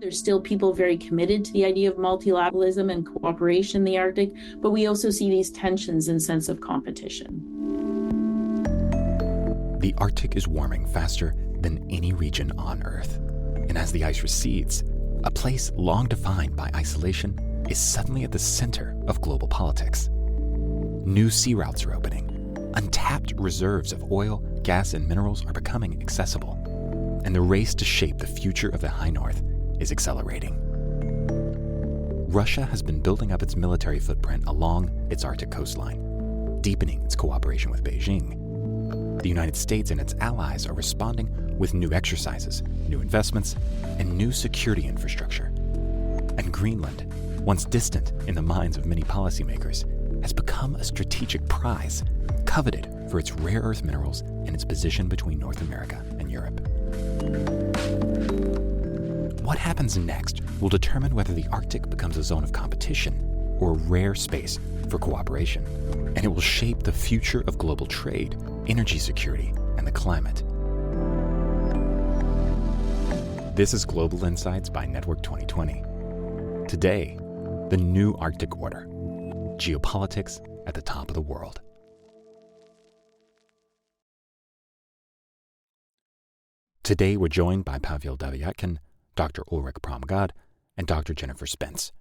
There's still people very committed to the idea of multilateralism and cooperation in the Arctic, but we also see these tensions and sense of competition. The Arctic is warming faster than any region on Earth. And as the ice recedes, a place long defined by isolation is suddenly at the center of global politics. New sea routes are opening. Untapped reserves of oil, gas, and minerals are becoming accessible. And the race to shape the future of the High North is accelerating. Russia has been building up its military footprint along its Arctic coastline, deepening its cooperation with Beijing. The United States and its allies are responding with new exercises, new investments, and new security infrastructure. And Greenland, once distant in the minds of many policymakers, has become a strategic prize, coveted for its rare earth minerals and its position between North America and Europe. What happens next will determine whether the Arctic becomes a zone of competition or a rare space for cooperation, and it will shape the future of global trade, energy security, and the climate. This is Global Insights by Network 2020. Today, the new Arctic order, geopolitics at the top of the world. Today, we're joined by Pavel Devyatkin, Dr. Ulrik Pram, and Dr. Jennifer Spence.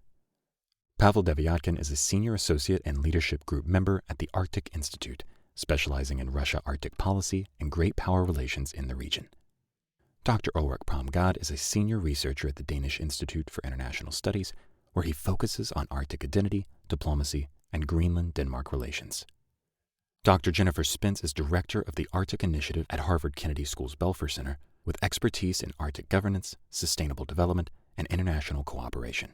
Pavel Devyatkin is a senior associate and leadership group member at the Arctic Institute, specializing in Russia-Arctic policy and great power relations in the region. Dr. Ulrik Pram is a senior researcher at the Danish Institute for International Studies, where he focuses on Arctic identity, diplomacy, and Greenland-Denmark relations. Dr. Jennifer Spence is director of the Arctic Initiative at Harvard Kennedy School's Belfer Center, with expertise in Arctic governance, sustainable development, and international cooperation.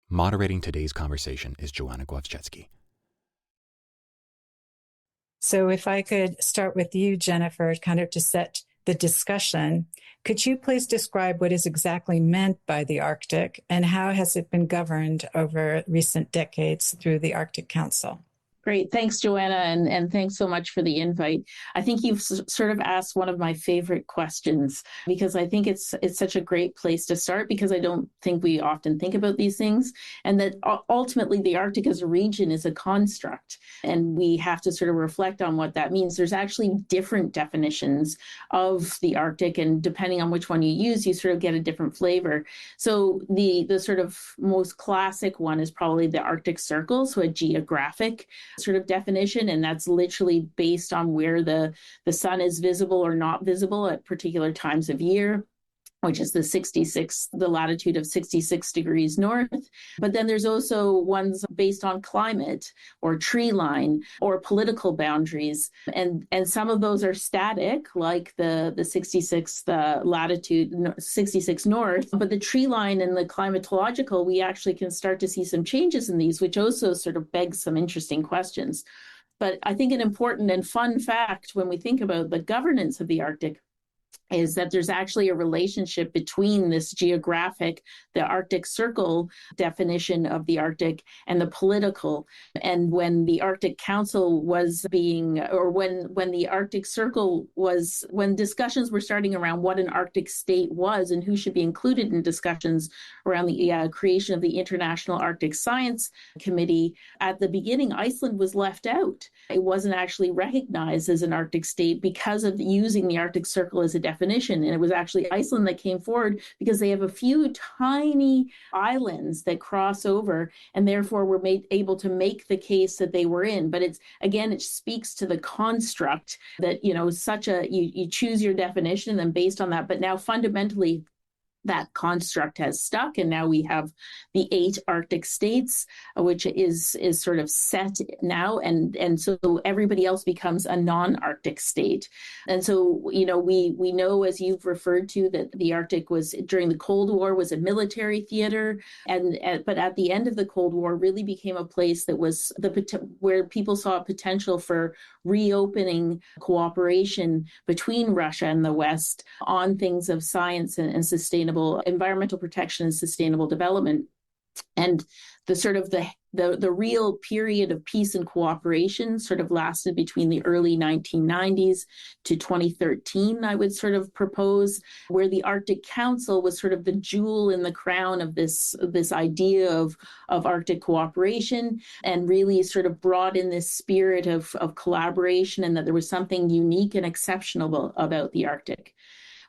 Moderating today's conversation is Joanna Głowczewski. So if I could start with you, Jennifer, kind of to set the discussion, could you please describe what is exactly meant by the Arctic and how has it been governed over recent decades through the Arctic Council? Great. Thanks, Joanna, and thanks so much for the invite. I think you've sort of asked one of my favorite questions, because I think it's such a great place to start, because I don't think we often think about these things, and that ultimately the Arctic as a region is a construct, and we have to sort of reflect on what that means. There's actually different definitions of the Arctic, and depending on which one you use, you sort of get a different flavor. So the sort of most classic one is probably the Arctic Circle, so a geographic sort of definition, and that's literally based on where the sun is visible or not visible at particular times of year, which is the latitude of 66 degrees north. But then there's also ones based on climate or tree line or political boundaries. And some of those are static, like the 66 latitude, 66 north. But the tree line and the climatological, we actually can start to see some changes in these, which also sort of begs some interesting questions. But I think an important and fun fact when we think about the governance of the Arctic is that there's actually a relationship between this geographic, the Arctic Circle definition of the Arctic, and the political. And when the Arctic Council was being, or when the Arctic Circle was, when discussions were starting around what an Arctic state was and who should be included in discussions around the creation of the International Arctic Science Committee, at the beginning, Iceland was left out. It wasn't actually recognized as an Arctic state because of using the Arctic Circle as a definition. And it was actually Iceland that came forward because they have a few tiny islands that cross over, and therefore were able to make the case that they were in. But it speaks to the construct that, you choose your definition and then based on that. But now fundamentally, that construct has stuck, and now we have the 8 Arctic states, which is sort of set now, and so everybody else becomes a non-Arctic state. And so we know, as you've referred to, that the Arctic was, during the Cold War, was a military theater, but at the end of the Cold War really became a place that was where people saw a potential for reopening cooperation between Russia and the West on things of science and sustainable environmental protection and sustainable development. And the sort of the The real period of peace and cooperation sort of lasted between the early 1990s to 2013, I would sort of propose, where the Arctic Council was sort of the jewel in the crown of this idea of Arctic cooperation, and really sort of brought in this spirit of collaboration, and that there was something unique and exceptional about the Arctic.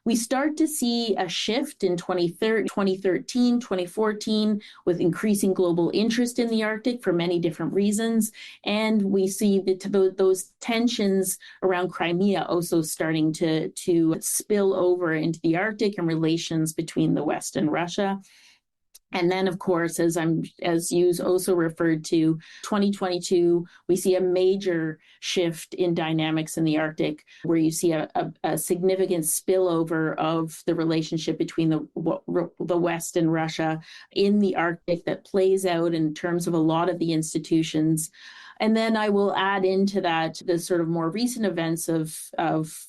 We start to see a shift in 2013, 2014, with increasing global interest in the Arctic for many different reasons. And we see those tensions around Crimea also starting to spill over into the Arctic and relations between the West and Russia. And then, of course, as you also referred to, 2022, we see a major shift in dynamics in the Arctic, where you see a significant spillover of the relationship between the West and Russia in the Arctic that plays out in terms of a lot of the institutions. And then I will add into that the sort of more recent events of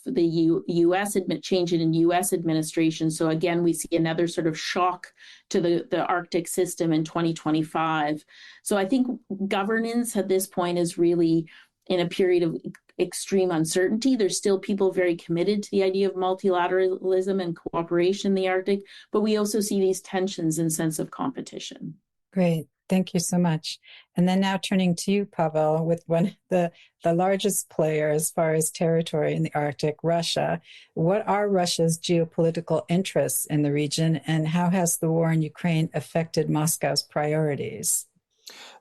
the U.S. change in U.S. administration. So again, we see another sort of shock to the Arctic system in 2025. So I think governance at this point is really in a period of extreme uncertainty. There's still people very committed to the idea of multilateralism and cooperation in the Arctic, but we also see these tensions and sense of competition. Great. Thank you so much. And then now turning to you, Pavel, with one of the largest player as far as territory in the Arctic, Russia. What are Russia's geopolitical interests in the region, and how has the war in Ukraine affected Moscow's priorities?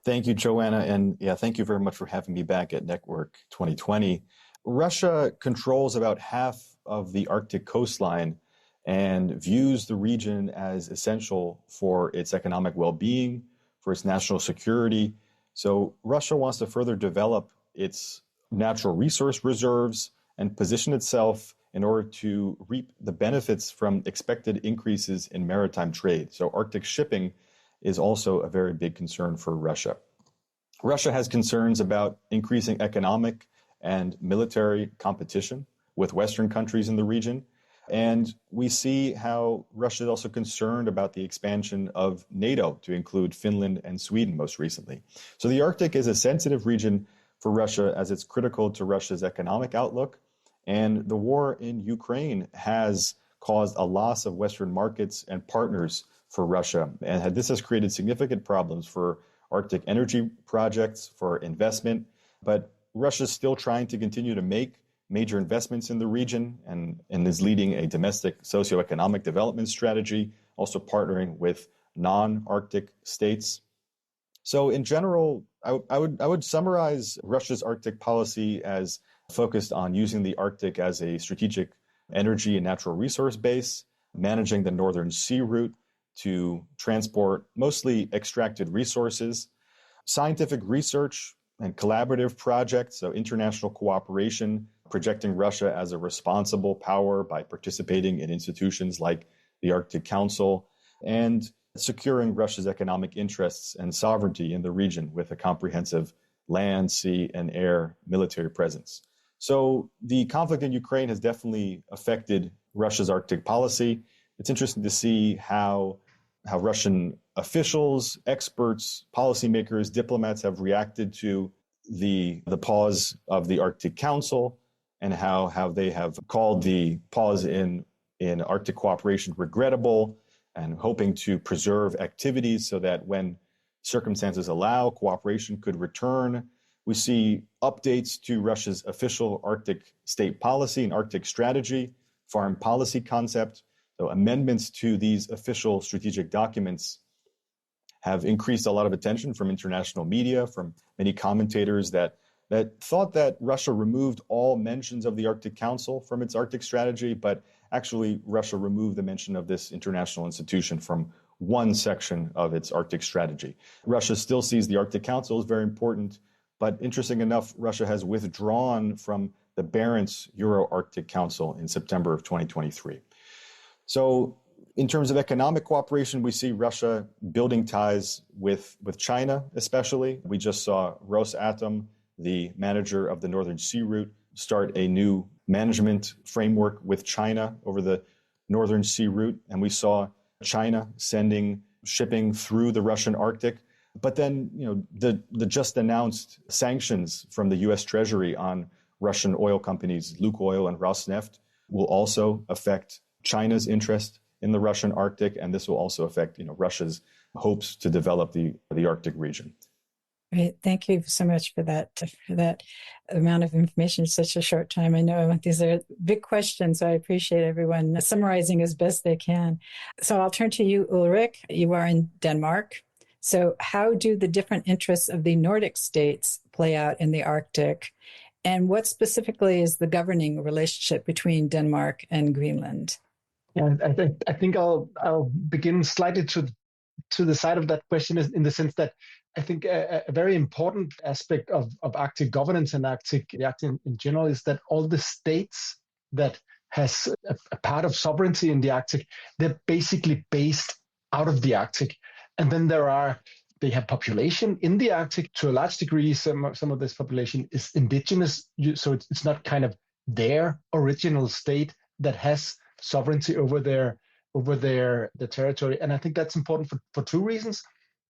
Thank you, Joanna. And thank you very much for having me back at Network 2020. Russia controls about half of the Arctic coastline and views the region as essential for its economic well-being, for its national security. So Russia wants to further develop its natural resource reserves and position itself in order to reap the benefits from expected increases in maritime trade. So Arctic shipping is also a very big concern for Russia. Russia has concerns about increasing economic and military competition with Western countries in the region. And we see how Russia is also concerned about the expansion of NATO to include Finland and Sweden most recently. So the Arctic is a sensitive region for Russia as it's critical to Russia's economic outlook. And the war in Ukraine has caused a loss of Western markets and partners for Russia. And this has created significant problems for Arctic energy projects, for investment. But Russia is still trying to continue to make major investments in the region and is leading a domestic socioeconomic development strategy, also partnering with non-Arctic states. So in general, I would summarize Russia's Arctic policy as focused on using the Arctic as a strategic energy and natural resource base, managing the Northern Sea route to transport mostly extracted resources, scientific research and collaborative projects, so international cooperation, projecting Russia as a responsible power by participating in institutions like the Arctic Council, and securing Russia's economic interests and sovereignty in the region with a comprehensive land, sea, and air military presence. So the conflict in Ukraine has definitely affected Russia's Arctic policy. It's interesting to see how Russian officials, experts, policymakers, diplomats have reacted to the pause of the Arctic Council, and how they have called the pause in Arctic cooperation regrettable and hoping to preserve activities so that when circumstances allow, cooperation could return. We see updates to Russia's official Arctic state policy and Arctic strategy, foreign policy concept. So amendments to these official strategic documents have increased a lot of attention from international media, from many commentators that thought that Russia removed all mentions of the Arctic Council from its Arctic strategy, but actually Russia removed the mention of this international institution from one section of its Arctic strategy. Russia still sees the Arctic Council as very important, but interesting enough, Russia has withdrawn from the Barents Euro-Arctic Council in September of 2023. So in terms of economic cooperation, we see Russia building ties with China, especially. We just saw Rosatom, the manager of the Northern Sea route, start a new management framework with China over the Northern Sea route. And we saw China sending shipping through the Russian Arctic But then, the just announced sanctions from the U.S. Treasury on Russian oil companies, Lukoil and Rosneft, will also affect China's interest in the Russian Arctic, and this will also affect, Russia's hopes to develop the Arctic region. Great. Thank you so much for that amount of information in such a short time. I know these are big questions, so I appreciate everyone summarizing as best they can. So I'll turn to you, Ulrik. You are in Denmark. So how do the different interests of the Nordic states play out in the Arctic? And what specifically is the governing relationship between Denmark and Greenland? Yeah, I think I'll begin slightly to the side of that question is in the sense that I think a very important aspect of Arctic governance and the Arctic in general is that all the states that has a part of sovereignty in the Arctic, they're basically based out of the Arctic. And then they have population in the Arctic to a large degree. Some of this population is indigenous, so it's not kind of their original state that has sovereignty over their territory. And I think that's important for two reasons.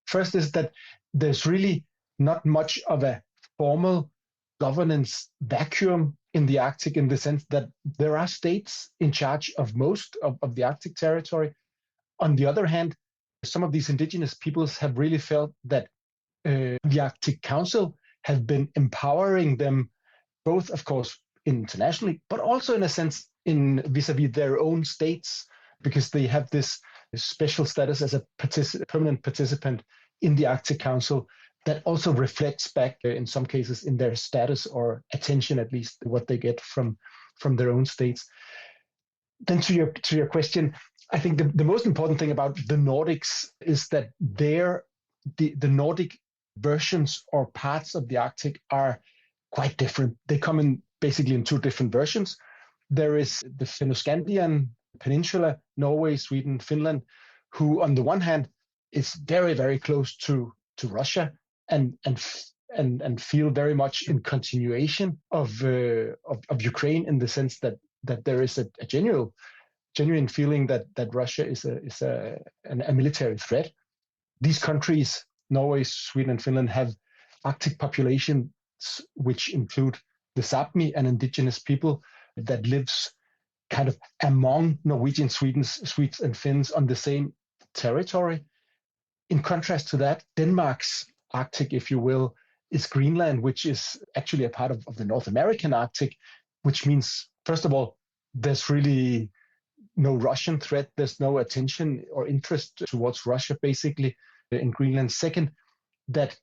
First is that there's really not much of a formal governance vacuum in the Arctic, in the sense that there are states in charge of most of the Arctic territory. On the other hand, some of these indigenous peoples have really felt that the Arctic Council have been empowering them, both, of course, internationally, but also in a sense in vis-a-vis their own states, because they have this special status as a permanent participant in the Arctic Council that also reflects back, in some cases, in their status or attention, at least what they get from their own states. Then to your question, I think the most important thing about the Nordics is that the Nordic versions or parts of the Arctic are quite different. They come basically in two different versions. There is the Fennoscandian Peninsula, Norway, Sweden, Finland, who on the one hand is very, very close to Russia and feel very much in continuation of Ukraine, in the sense that there is a genuine feeling that Russia is a military threat. These countries, Norway, Sweden, and Finland, have Arctic populations which include the Sapmi, an indigenous people that lives kind of among Norwegian, Swedes, and Finns on the same territory. In contrast to that, Denmark's Arctic, if you will, is Greenland, which is actually a part of the North American Arctic, which means, first of all, there's really no Russian threat. There's no attention or interest towards Russia, basically, in Greenland. Second, that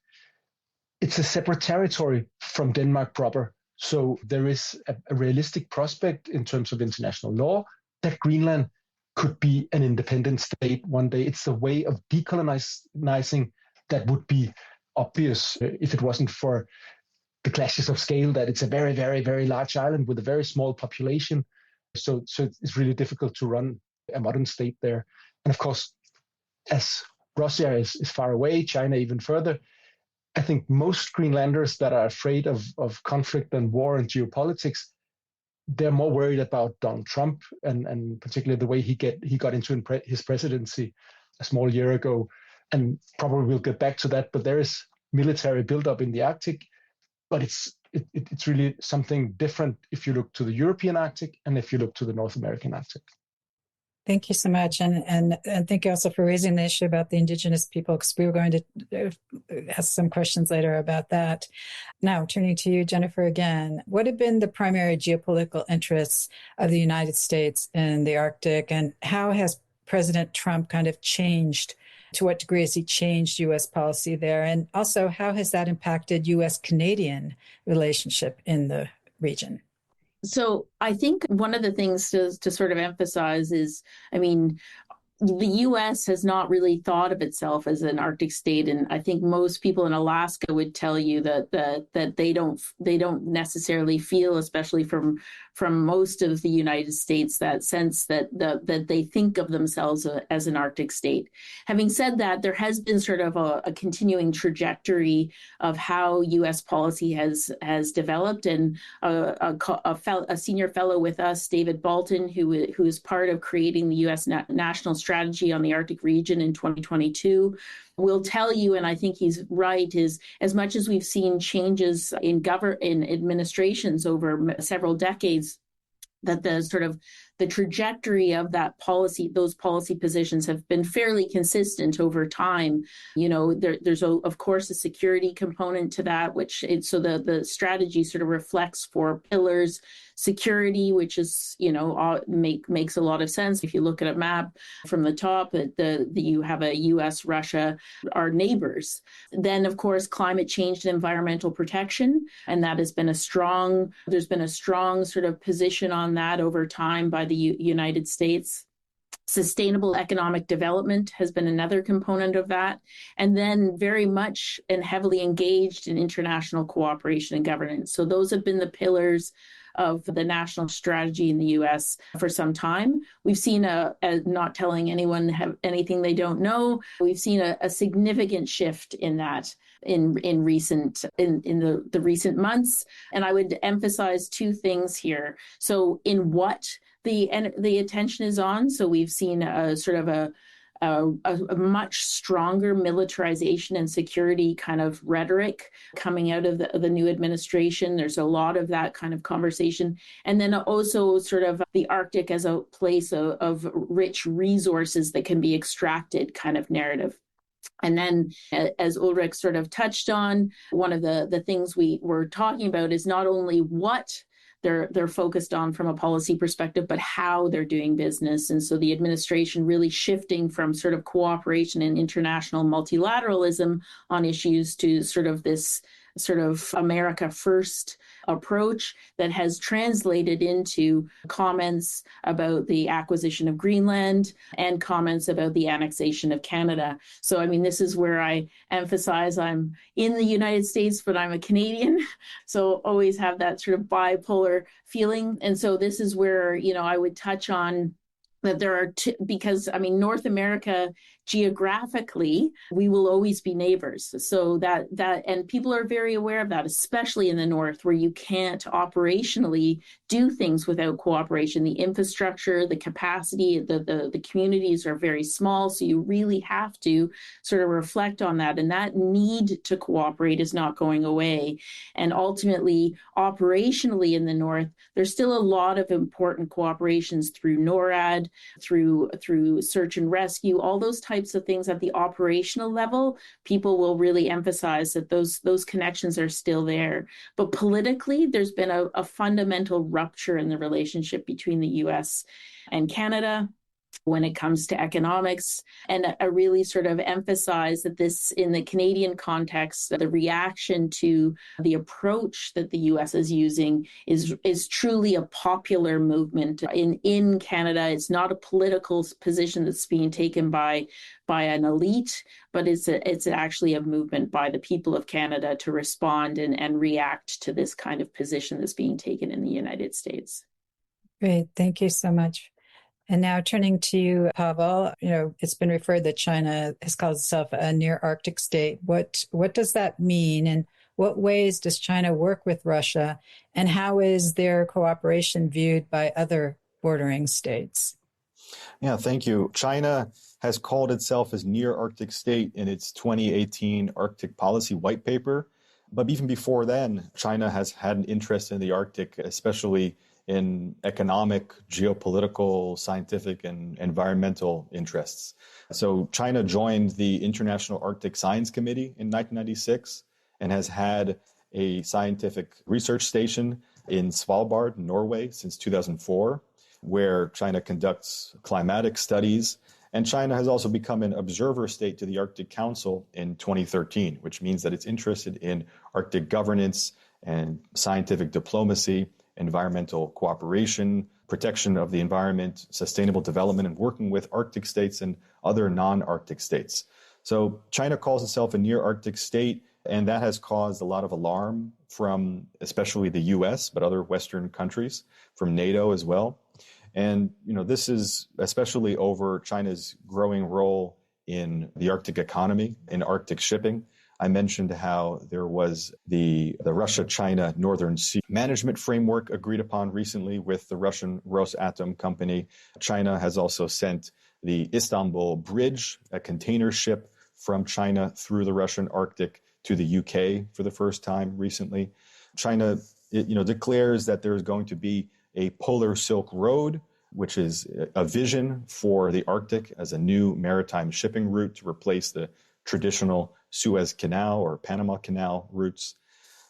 it's a separate territory from Denmark proper. So there is a realistic prospect in terms of international law that Greenland could be an independent state one day. It's a way of decolonizing that would be obvious if it wasn't for the clashes of scale, that it's a very, very, very large island with a very small population. So it's really difficult to run a modern state there. And of course, as Russia is far away, China even further, I think most Greenlanders that are afraid of conflict and war and geopolitics, they're more worried about Donald Trump and particularly the way he got into his presidency a small year ago. And probably we'll get back to that, but there is military buildup in the Arctic, but it's really something different if you look to the European Arctic and if you look to the North American Arctic. Thank you so much. And thank you also for raising the issue about the indigenous people, because we were going to ask some questions later about that. Now, turning to you, Jennifer, again, what have been the primary geopolitical interests of the United States in the Arctic, and how has President Trump kind of changed? To what degree has he changed U.S. policy there? And also, how has that impacted U.S.-Canadian relationship in the region? So I think one of the things to sort of emphasize is, the U.S. has not really thought of itself as an Arctic state, and I think most people in Alaska would tell you that they don't necessarily feel, especially from most of the United States, that sense that they think of themselves as an Arctic state. Having said that, there has been sort of a continuing trajectory of how U.S. policy has developed, and a senior fellow with us, David Bolton, who is part of creating the U.S. national strategy strategy on the Arctic region in 2022 will tell you, and I think he's right, is as much as we've seen changes in administrations over several decades, that the trajectory of that policy, those policy positions have been fairly consistent over time. There's of course a security component to that, so the strategy sort of reflects 4 pillars. Security, which is, makes a lot of sense. If you look at a map from the top, you have a US, Russia, our neighbors. Then, of course, climate change and environmental protection. And that has been there's been a strong sort of position on that over time by the United States. Sustainable economic development has been another component of that. And then very much and heavily engaged in international cooperation and governance. So those have been the pillars of the national strategy in the U.S. for some time. We've seen not telling anyone anything they don't know. We've seen a significant shift in that in the recent months. And I would emphasize 2 things here. So in what the attention is on. So we've seen a sort of a much stronger militarization and security kind of rhetoric coming out of the new administration. There's a lot of that kind of conversation. And then also sort of the Arctic as a place of rich resources that can be extracted kind of narrative. And then, as Ulrik sort of touched on, one of the things we were talking about is not only what they're focused on from a policy perspective, but how they're doing business. And so the administration really shifting from sort of cooperation and international multilateralism on issues to sort of this sort of America first approach that has translated into comments about the acquisition of Greenland and comments about the annexation of Canada. So, I mean, this is where I emphasize I'm in the United States, but I'm a Canadian. So always have that sort of bipolar feeling. And so this is where, I would touch on that there are because North America geographically, we will always be neighbors. So that and people are very aware of that, especially in the North, where you can't operationally do things without cooperation. The infrastructure, the capacity, the communities are very small. So you really have to sort of reflect on that. And that need to cooperate is not going away. And ultimately, operationally in the North, there's still a lot of important cooperations through NORAD, through search and rescue, all those types of things at the operational level. People will really emphasize that those connections are still there. But politically, there's been a fundamental rupture in the relationship between the US and Canada when it comes to economics. And I really sort of emphasize that this, in the Canadian context, the reaction to the approach that the US is using is truly a popular movement in Canada. It's not a political position that's being taken by an elite, but it's actually a movement by the people of Canada to respond and react to this kind of position that's being taken in the United States. Great. Thank you so much. And now turning to you, Pavel, it's been referred that China has called itself a near Arctic state. What does that mean? And what ways does China work with Russia? And how is their cooperation viewed by other bordering states? Yeah, thank you. China has called itself as near Arctic state in its 2018 Arctic Policy White Paper. But even before then, China has had an interest in the Arctic, especially in economic, geopolitical, scientific, and environmental interests. So China joined the International Arctic Science Committee in 1996 and has had a scientific research station in Svalbard, Norway, since 2004, where China conducts climatic studies. And China has also become an observer state to the Arctic Council in 2013, which means that it's interested in Arctic governance and scientific diplomacy, environmental cooperation, protection of the environment, sustainable development, and working with Arctic states and other non-Arctic states. So China calls itself a near Arctic state, and that has caused a lot of alarm from especially the US, but other Western countries, from NATO as well. And, this is especially over China's growing role in the Arctic economy, in Arctic shipping. I mentioned how there was the Russia-China Northern Sea Management Framework agreed upon recently with the Russian Rosatom company. China has also sent the Istanbul Bridge, a container ship from China through the Russian Arctic to the UK for the first time recently. China, declares that there is going to be a polar Silk Road, which is a vision for the Arctic as a new maritime shipping route to replace the traditional Suez Canal or Panama Canal routes.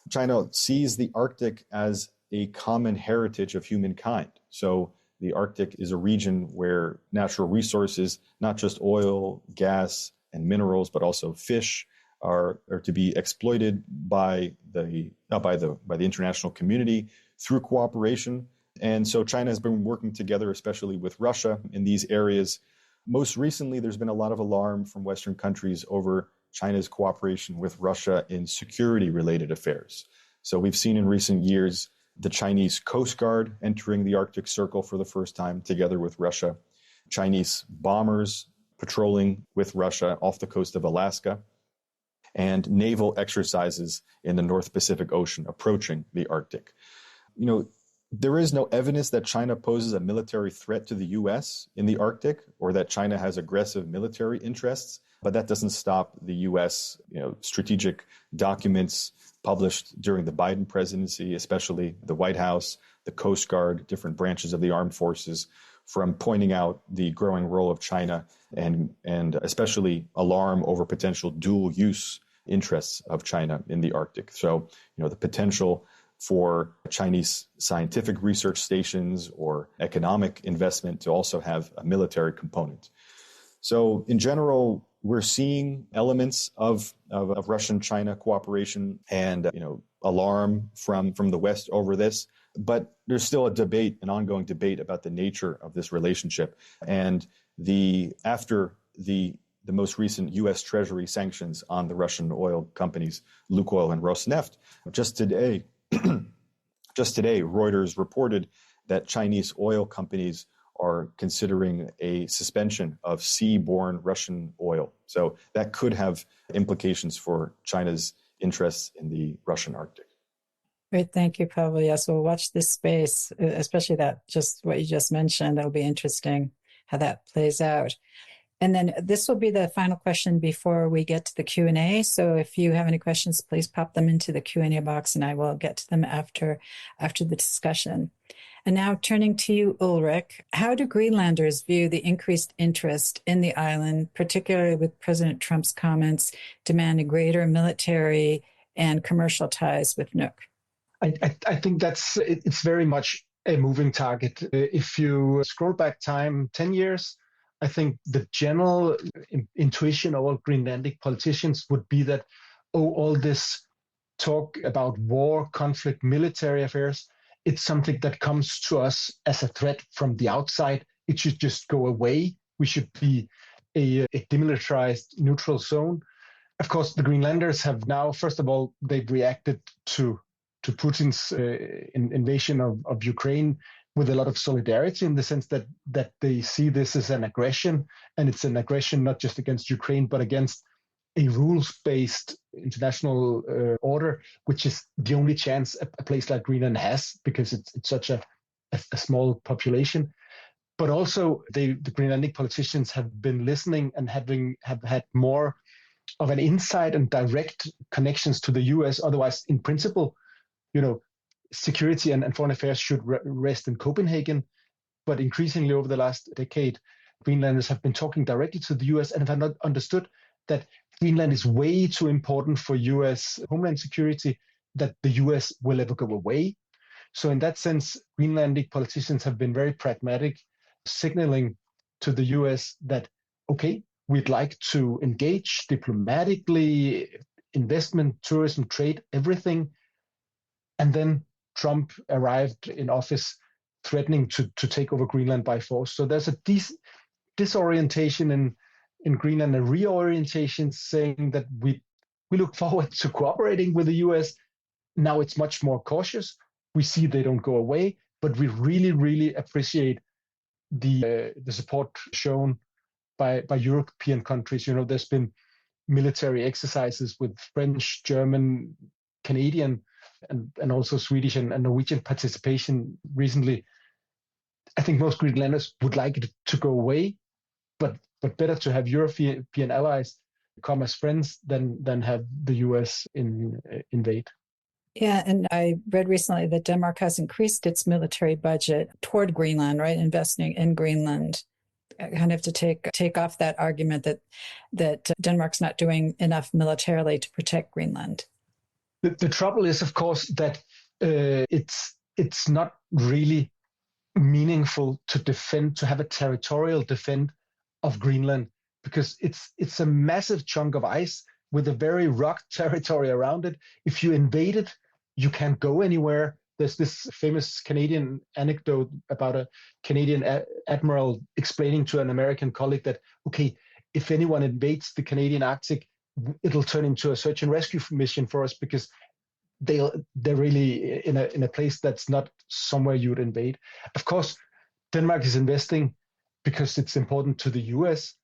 China sees the Arctic as a common heritage of humankind. So the Arctic is a region where natural resources, not just oil, gas, and minerals, but also fish, are to be exploited by the international community through cooperation. And so China has been working together, especially with Russia, in these areas. Most recently, there's been a lot of alarm from Western countries over China's cooperation with Russia in security-related affairs. So we've seen in recent years the Chinese Coast Guard entering the Arctic Circle for the first time together with Russia, Chinese bombers patrolling with Russia off the coast of Alaska, and naval exercises in the North Pacific Ocean approaching the Arctic. There is no evidence that China poses a military threat to the U.S. in the Arctic or that China has aggressive military interests, but that doesn't stop the U.S. Strategic documents published during the Biden presidency, especially the White House, the Coast Guard, different branches of the armed forces, from pointing out the growing role of China and especially alarm over potential dual use interests of China in the Arctic. So, the potential for Chinese scientific research stations or economic investment to also have a military component. So in general, we're seeing elements of Russian-China cooperation and alarm from the West over this, but there's still an ongoing debate about the nature of this relationship. And after the most recent U.S. Treasury sanctions on the Russian oil companies, Lukoil and Rosneft, just today, Reuters reported that Chinese oil companies are considering a suspension of seaborne Russian oil. So that could have implications for China's interests in the Russian Arctic. Great. Thank you, Pavel. Yes, we'll watch this space, especially just what you just mentioned. That'll be interesting how that plays out. And then this will be the final question before we get to the Q&A. So if you have any questions, please pop them into the Q&A box and I will get to them after the discussion. And now turning to you, Ulrik, how do Greenlanders view the increased interest in the island, particularly with President Trump's comments demanding greater military and commercial ties with Nuuk? I think it's very much a moving target. If you scroll back time 10 years, I think the general intuition of all Greenlandic politicians would be that, all this talk about war, conflict, military affairs, it's something that comes to us as a threat from the outside. It should just go away. We should be a demilitarized neutral zone. Of course, the Greenlanders have now, first of all, they've reacted to Putin's invasion of Ukraine with a lot of solidarity in the sense that they see this as an aggression, and it's an aggression not just against Ukraine, but against a rules-based international order, which is the only chance a place like Greenland has because it's such a small population. But also the Greenlandic politicians have been listening and have had more of an insight and direct connections to the US. Otherwise, in principle, security and foreign affairs should rest in Copenhagen. But increasingly over the last decade, Greenlanders have been talking directly to the US and have not understood that Greenland is way too important for US homeland security, that the US will ever go away. So in that sense, Greenlandic politicians have been very pragmatic, signaling to the US that, okay, we'd like to engage diplomatically, investment, tourism, trade, everything. And then Trump arrived in office threatening to take over Greenland by force. So there's a disorientation in Greenland, a reorientation saying that we look forward to cooperating with the US. Now it's much more cautious. We see they don't go away, but we really, really appreciate the support shown by European countries. There's been military exercises with French, German, Canadian, and also Swedish and Norwegian participation recently. I think most Greenlanders would like it to go away, but better to have European allies come as friends than have the US invade. Yeah, and I read recently that Denmark has increased its military budget toward Greenland, right? Investing in Greenland, kind of to take off that argument that Denmark's not doing enough militarily to protect Greenland. The trouble is, of course, that it's not really meaningful to have a territorial defense of Greenland, because it's a massive chunk of ice with a very rock territory around it. If you invade it, you can't go anywhere. There's this famous Canadian anecdote about a Canadian admiral explaining to an American colleague that, okay, if anyone invades the Canadian Arctic, it'll turn into a search and rescue mission for us, because they're really in a place that's not somewhere you would invade. Of course, Denmark is investing because it's important to the US,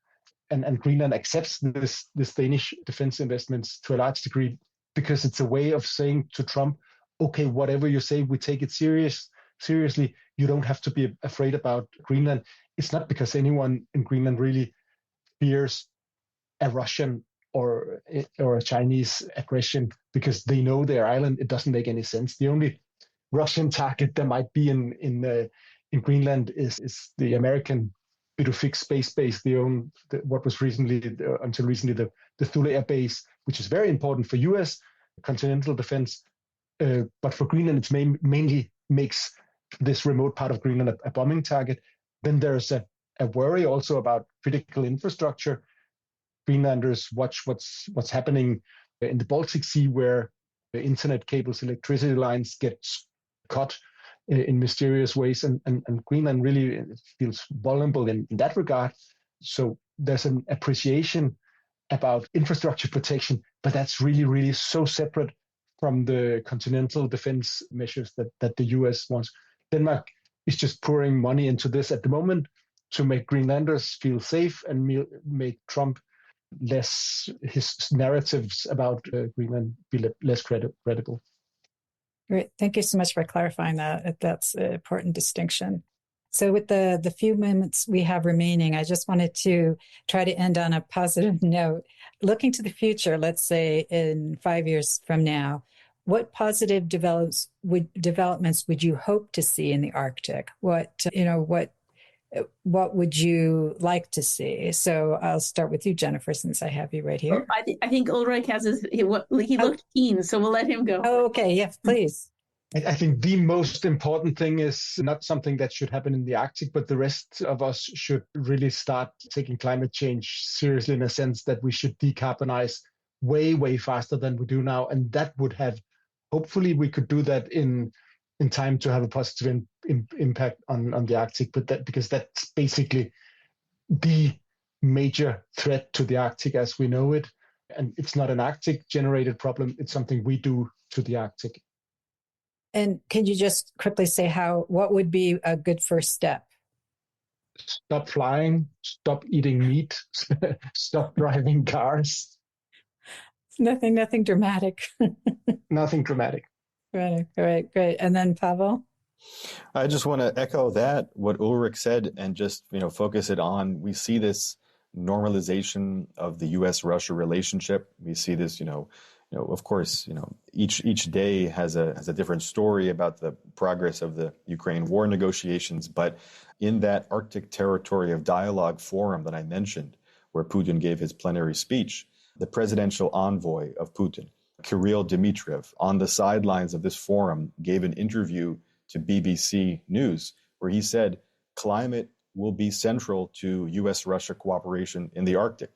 and Greenland accepts this Danish defense investments to a large degree because it's a way of saying to Trump, okay, whatever you say, we take it seriously. You don't have to be afraid about Greenland. It's not because anyone in Greenland really fears a Russian or a Chinese aggression, because they know their island. It doesn't make any sense. The only Russian target there might be in Greenland is the American Bidufik space base. They own what was until recently the Thule Air Base, which is very important for U.S. continental defense. But for Greenland, it mainly makes this remote part of Greenland a bombing target. Then there's a worry also about critical infrastructure. Greenlanders watch what's happening in the Baltic Sea, where the internet cables, electricity lines get cut in mysterious ways, and Greenland really feels vulnerable in that regard. So there's an appreciation about infrastructure protection, but that's really, really so separate from the continental defense measures that the US wants. Denmark is just pouring money into this at the moment to make Greenlanders feel safe and make Trump his narratives about Greenland be less credible. Great. Thank you so much for clarifying that. That's an important distinction. So with the few moments we have remaining, I just wanted to try to end on a positive note. Looking to the future, let's say in 5 years from now, what positive developments would you hope to see in the Arctic? What would you like to see? So I'll start with you, Jennifer, since I have you right here. I think Ulrik has he looked keen, so we'll let him go. Oh, okay. Yes, please. I think the most important thing is not something that should happen in the Arctic, but the rest of us should really start taking climate change seriously, in a sense that we should decarbonize way, way faster than we do now. And that would have, hopefully we could do that in time to have a positive impact on the Arctic, because that's basically the major threat to the Arctic as we know it. And it's not an Arctic generated problem. It's something we do to the Arctic. And can you just quickly say what would be a good first step? Stop flying, stop eating meat, stop driving cars. Nothing dramatic. Nothing dramatic. Right. Great. And then Pavel? I just want to echo what Ulrik said, and just, focus it on, we see this normalization of the U.S.-Russia relationship. We see this, of course, each day has a different story about the progress of the Ukraine war negotiations. But in that Arctic Territory of Dialogue forum that I mentioned, where Putin gave his plenary speech, the presidential envoy of Putin, Kirill Dmitriev, on the sidelines of this forum, gave an interview to BBC News where he said climate will be central to U.S.-Russia cooperation in the Arctic.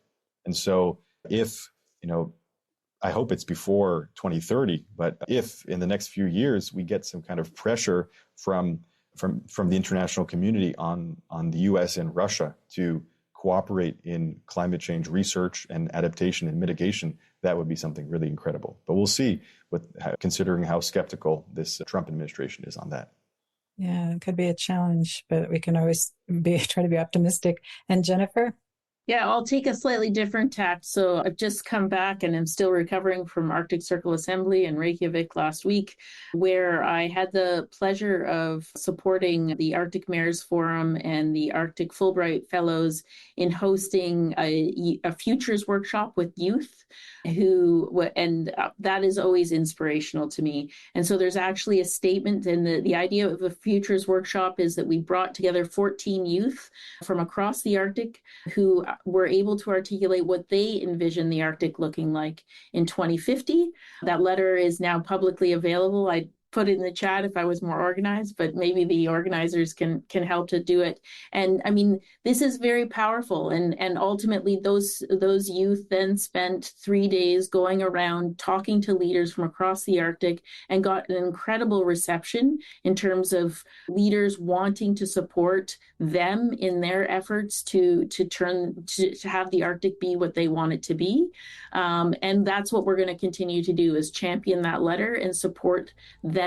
And so if, I hope it's before 2030, but if in the next few years we get some kind of pressure from the international community on the U.S. and Russia to cooperate in climate change research and adaptation and mitigation, that would be something really incredible. But we'll see, considering how skeptical this Trump administration is on that. Yeah, it could be a challenge, but we can always try to be optimistic. And Jennifer? Yeah, I'll take a slightly different tack. So I've just come back and I'm still recovering from Arctic Circle Assembly in Reykjavik last week, where I had the pleasure of supporting the Arctic Mayors Forum and the Arctic Fulbright Fellows in hosting a futures workshop with youth and that is always inspirational to me. And so there's actually a statement, and the idea of the futures workshop is that we brought together 14 youth from across the Arctic who were able to articulate what they envision the Arctic looking like in 2050. That letter is now publicly available. I put it in the chat if I was more organized, but maybe the organizers can help to do it. And I mean, this is very powerful. And ultimately those youth then spent 3 days going around talking to leaders from across the Arctic and got an incredible reception in terms of leaders wanting to support them in their efforts to have the Arctic be what they want it to be. And that's what we're going to continue to do, is champion that letter and support them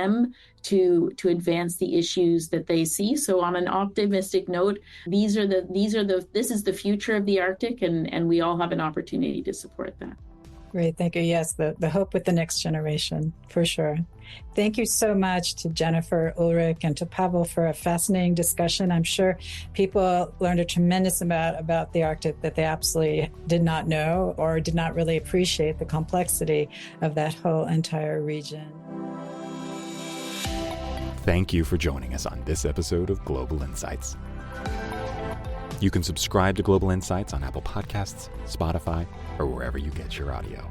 to advance the issues that they see. So on an optimistic note, this is the future of the Arctic, and we all have an opportunity to support that. Great, thank you. Yes, the hope with the next generation, for sure. Thank you so much to Jennifer, Ulrik, and to Pavel for a fascinating discussion. I'm sure people learned a tremendous amount about the Arctic that they absolutely did not know or did not really appreciate the complexity of that whole entire region. Thank you for joining us on this episode of Global Insights. You can subscribe to Global Insights on Apple Podcasts, Spotify, or wherever you get your audio.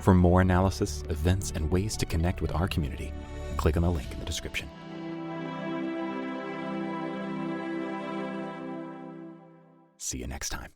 For more analysis, events, and ways to connect with our community, click on the link in the description. See you next time.